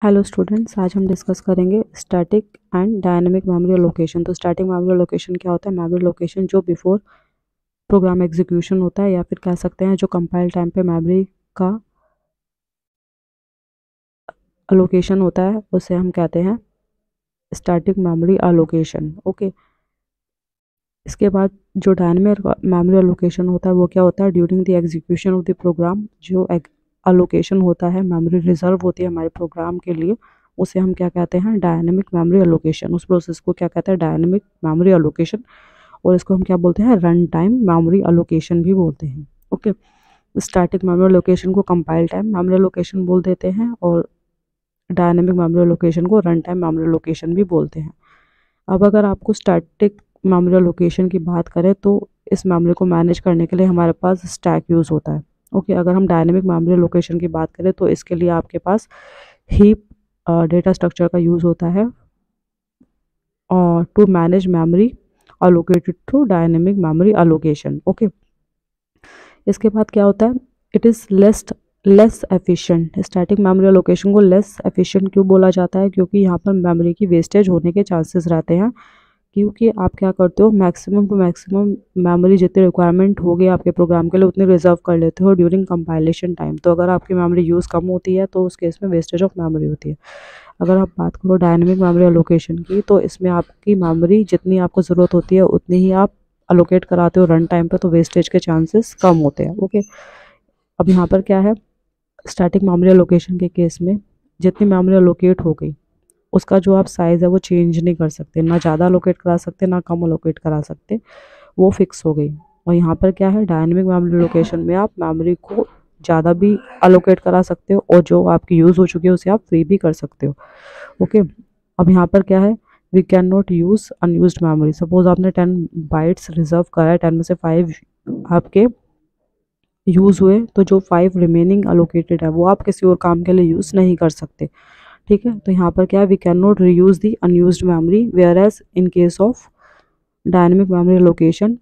Hello students, आज हम discuss करेंगे static and dynamic memory allocation. तो स्टैटिक मेमोरी एलोकेशन क्या होता है? मेमोरी एलोकेशन जो बिफोर प्रोग्राम एग्जीक्यूशन होता है, या फिर कह सकते हैं जो कंपाइल टाइम पे मेमोरी का एलोकेशन होता है, उसे हम कहते हैं स्टैटिक मेमोरी एलोकेशन। ओके, इसके बाद जो डायनेमिक मेमोरी एलोकेशन होता है वो क्या होता है? During the execution of the program जो एलोकेशन होता है, मेमोरी रिजर्व होती है हमारे प्रोग्राम के लिए, उसे हम क्या कहते हैं? Dynamic memory allocation. उस प्रोसेस को क्या कहते हैं? Dynamic memory allocation. और इसको हम क्या बोलते हैं? रन टाइम मेमोरी एलोकेशन भी बोलते हैं। ओके, स्टैटिक मेमोरी एलोकेशन को कंपाइल टाइम मेमोरी एलोकेशन बोल देते हैं, और डायनेमिक मेमोरी एलोकेशन को रन टाइम मेमोरी एलोकेशन भी बोलते हैं। अब अगर आपको स्टैटिक मेमोरी एलोकेशन की बात करें तो इस मेमोरी को मैनेज करने के लिए हमारे पास स्टैक यूज़ होता है। ओके, अगर हम डायनेमिक मेमोरी एलोकेशन की बात करें तो इसके लिए आपके पास हीप डेटा स्ट्रक्चर का यूज़ होता है और to manage memory allocated through dynamic memory allocation। Okay, इसके बाद क्या होता है? It is less efficient. Static memory allocation को लेस एफिशिएंट क्यों बोला जाता है? क्योंकि यहाँ पर मेमोरी की वेस्टेज होने के चांसेस रहते हैं, क्योंकि आप क्या करते हो, मैक्सिमम टू मैक्सिमम मेमोरी जितनी रिक्वायरमेंट होगी आपके प्रोग्राम के लिए उतनी रिजर्व कर लेते हो ड्यूरिंग कंपाइलेशन टाइम। तो अगर आपकी मेमोरी यूज़ कम होती है तो उस केस में वेस्टेज ऑफ मेमोरी होती है। अगर आप बात करो डायनेमिक मेमोरी एलोकेशन की, तो इसमें आपकी मेमोरी जितनी आपको ज़रूरत होती है उतनी ही आप अलोकेट कराते हो रन टाइम पे, तो वेस्टेज के चांसेस कम होते हैं। ओके, अब यहाँ पर क्या है? स्टैटिक मेमोरी एलोकेशन के केस में जितनी मेमोरी एलोकेट हो गई उसका जो आप साइज़ है वो चेंज नहीं कर सकते, ना ज़्यादा अलोकेट करा सकते ना कम अलोकेट करा सकते, वो फिक्स हो गई। और यहाँ पर क्या है? डायनेमिक मेमोरी एलोकेशन में आप मेमोरी को ज़्यादा भी अलोकेट करा सकते हो और जो आपकी यूज़ हो चुकी है उसे आप फ्री भी कर सकते हो। ओके, अब यहाँ पर क्या है? We can not use unused memory. Suppose आपने 10 बाइट्स रिजर्व करा है, 10 में से 5 आपके यूज़ हुए, तो जो 5 रिमेनिंग अलोकेटेड है वो आप किसी और काम के लिए यूज़ नहीं कर सकते। ठीक है, तो यहाँ पर क्या है? We can not reuse the unused memory, whereas in case of dynamic memory allocation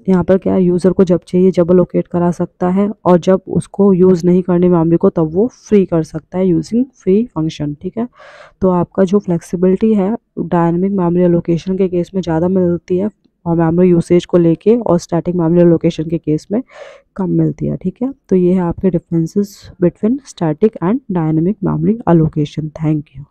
यहाँ पर क्या है? यूज़र को जब चाहिए जब अलोकेट करा सकता है, और जब उसको यूज़ नहीं करनी मेमोरी को तब वो फ्री कर सकता है यूजिंग फ्री फंक्शन। ठीक है, तो आपका जो फ्लेक्सिबिलिटी है डायनेमिक मेमोरी एलोकेशन के केस में ज़्यादा मिलती है और मेमोरी यूसेज को लेके, और स्टैटिक मेमोरी एलोकेशन के केस में कम मिलती है। ठीक है, तो ये है आपके differences between static and dynamic memory allocation. Thank you.